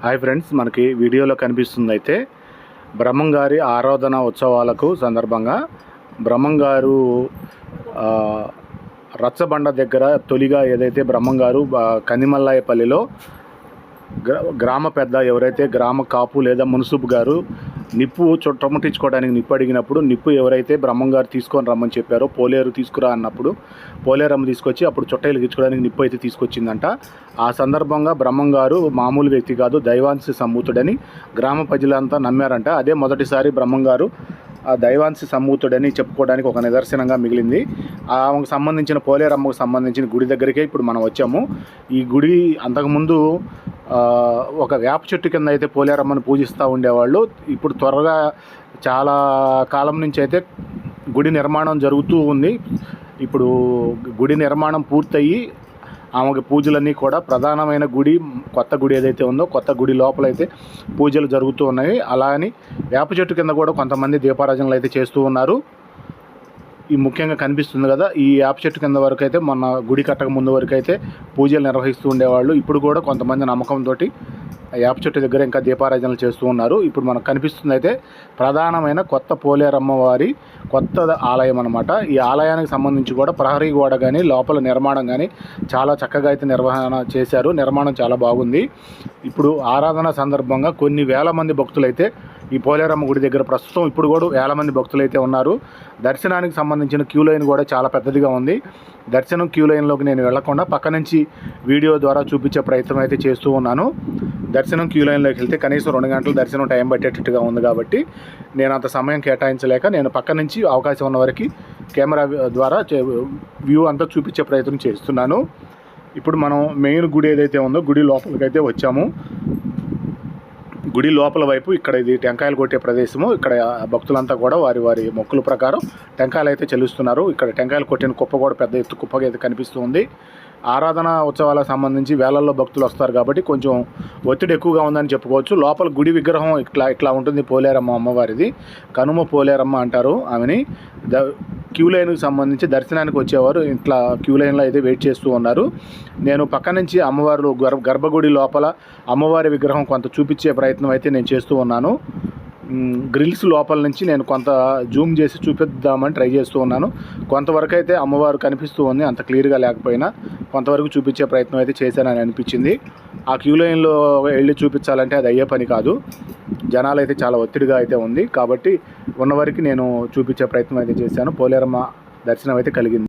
Hi friends, మనకి వీడియోలో కనిపిస్తుంది అయితే బ్రహ్మంగారి ఆరాధన ఉత్సవాలకు సందర్భంగా బ్రహ్మంగారు రచ్చబండ దగ్గర తొలిగా ఏదైతే బ్రహ్మంగారు కందిమల్లాయపల్లిలో గ్రామ పెద్ద ఎవరైతే గ్రామ కాపు లేదా మున్సిపు గారు నిప్పు చుట్టముట్టించుకోవడానికి నిప్పు అడిగినప్పుడు నిప్పు ఎవరైతే బ్రహ్మంగారు తీసుకొని రమ్మని చెప్పారో పోలేరు తీసుకురా అన్నప్పుడు పోలేరమ్మ తీసుకొచ్చి అప్పుడు చుట్టలు గిచ్చుకోవడానికి నిప్పు అయితే తీసుకొచ్చిందంట. ఆ సందర్భంగా బ్రహ్మంగారు మామూలు వ్యక్తి కాదు, దైవాంశ సంభూతుడని గ్రామ ప్రజలంతా నమ్మారంట. అదే మొదటిసారి బ్రహ్మంగారు ఆ దైవాంశ సంభూతుడని చెప్పుకోవడానికి ఒక నిదర్శనంగా మిగిలింది. ఆమెకు సంబంధించిన పోలేరమ్మకు సంబంధించిన గుడి దగ్గరికే ఇప్పుడు మనం వచ్చాము. ఈ గుడి అంతకుముందు ఒక వేప చెట్టు కింద అయితే పోలేరమ్మను పూజిస్తూ ఉండేవాళ్ళు. ఇప్పుడు త్వరగా చాలా కాలం నుంచి అయితే గుడి నిర్మాణం జరుగుతూ ఉంది. ఇప్పుడు గుడి నిర్మాణం పూర్తయ్యి ఆమెకి పూజలన్నీ కూడా ప్రధానమైన గుడి, కొత్త గుడి ఏదైతే ఉందో కొత్త గుడి లోపలైతే పూజలు జరుగుతూ ఉన్నాయి. అలా అని వేప చెట్టు కింద కూడా కొంతమంది దీపారాజనలు అయితే చేస్తూ ఉన్నారు. ఈ ముఖ్యంగా కనిపిస్తుంది కదా, ఈ వేప చెట్టు కింద వరకు అయితే మొన్న గుడి కట్టక ముందు వరకు అయితే పూజలు నిర్వహిస్తూ ఉండేవాళ్ళు. ఇప్పుడు కూడా కొంతమంది నమ్మకంతో వేప చెట్టు దగ్గర ఇంకా దీపారాజనలు చేస్తూ ఉన్నారు. ఇప్పుడు మనకు కనిపిస్తుంది అయితే ప్రధానమైన కొత్త పోలేరమ్మ వారి కొత్త ఆలయం అన్నమాట. ఈ ఆలయానికి సంబంధించి కూడా ప్రహరీ గోడ కానీ లోపల నిర్మాణం కానీ చాలా చక్కగా అయితే నిర్వహణ చేశారు. నిర్మాణం చాలా బాగుంది. ఇప్పుడు ఆరాధన సందర్భంగా కొన్ని వేల మంది భక్తులైతే ఈ పోలేరమ్మ గుడి దగ్గర ప్రస్తుతం ఇప్పుడు కూడా వేల మంది భక్తులైతే ఉన్నారు. దర్శనానికి సంబంధించిన క్యూ లైన్ కూడా చాలా పెద్దదిగా ఉంది. దర్శనం క్యూ లైన్లోకి నేను వెళ్లకుండా పక్క నుంచి వీడియో ద్వారా చూపించే ప్రయత్నం అయితే చేస్తూ ఉన్నాను. దర్శనం క్యూ లైన్లోకి వెళ్తే కనీసం 2 గంటలు దర్శనం టైం పట్టేటట్టుగా ఉంది కాబట్టి నేను అంత సమయం కేటాయించలేక నేను పక్క నుంచి అవకాశం ఉన్న వరకు కెమెరా ద్వారా వ్యూ అంతా చూపించే ప్రయత్నం చేస్తున్నాను. ఇప్పుడు మనం మెయిన్ గుడి ఏదైతే ఉందో గుడి లోపలికైతే వచ్చాము. గుడి లోపల వైపు ఇక్కడ ఇది టెంకాయలు కొట్టే ప్రదేశము. ఇక్కడ భక్తులంతా కూడా వారి వారి మొక్కుల ప్రకారం టెంకాయలు అయితే చెల్లిస్తున్నారు. ఇక్కడ టెంకాయలు కొట్టిన కుప్ప కూడా పెద్ద ఎత్తు కుప్పగా అయితే కనిపిస్తూ ఉంది. ఆరాధన ఉత్సవాలకు సంబంధించి వేలల్లో భక్తులు వస్తారు కాబట్టి కొంచెం ఒత్తిడి ఎక్కువగా ఉందని చెప్పుకోవచ్చు. లోపల గుడి విగ్రహం ఇట్లా ఉంటుంది. పోలేరమ్మ అమ్మవారిది, కనుమ పోలేరమ్మ అంటారు ఆమెని. క్యూ లైన్కి సంబంధించి దర్శనానికి వచ్చేవారు ఇట్లా క్యూ లైన్లో అయితే వెయిట్ చేస్తూ ఉన్నారు. నేను పక్క నుంచి అమ్మవారు గర్భగుడి లోపల అమ్మవారి విగ్రహం కొంత చూపించే ప్రయత్నం అయితే నేను చేస్తూ ఉన్నాను. గ్రిల్స్ లోపల నుంచి నేను కొంత జూమ్ చేసి చూపిద్దామని ట్రై చేస్తూ ఉన్నాను. కొంతవరకు అయితే అమ్మవారు కనిపిస్తూ ఉంది, అంత క్లియర్గా లేకపోయినా కొంతవరకు చూపించే ప్రయత్నం అయితే చేశానని అనిపించింది. ఆ క్యూ లైన్లో వెళ్ళి చూపించాలంటే అది అయ్యే పని కాదు. జనాలు అయితే చాలా ఒత్తిడిగా అయితే ఉంది కాబట్టి ఉన్నవరకు నేను చూపించే ప్రయత్నం అయితే చేశాను. పోలేరమ్మ దర్శనం అయితే కలిగింది.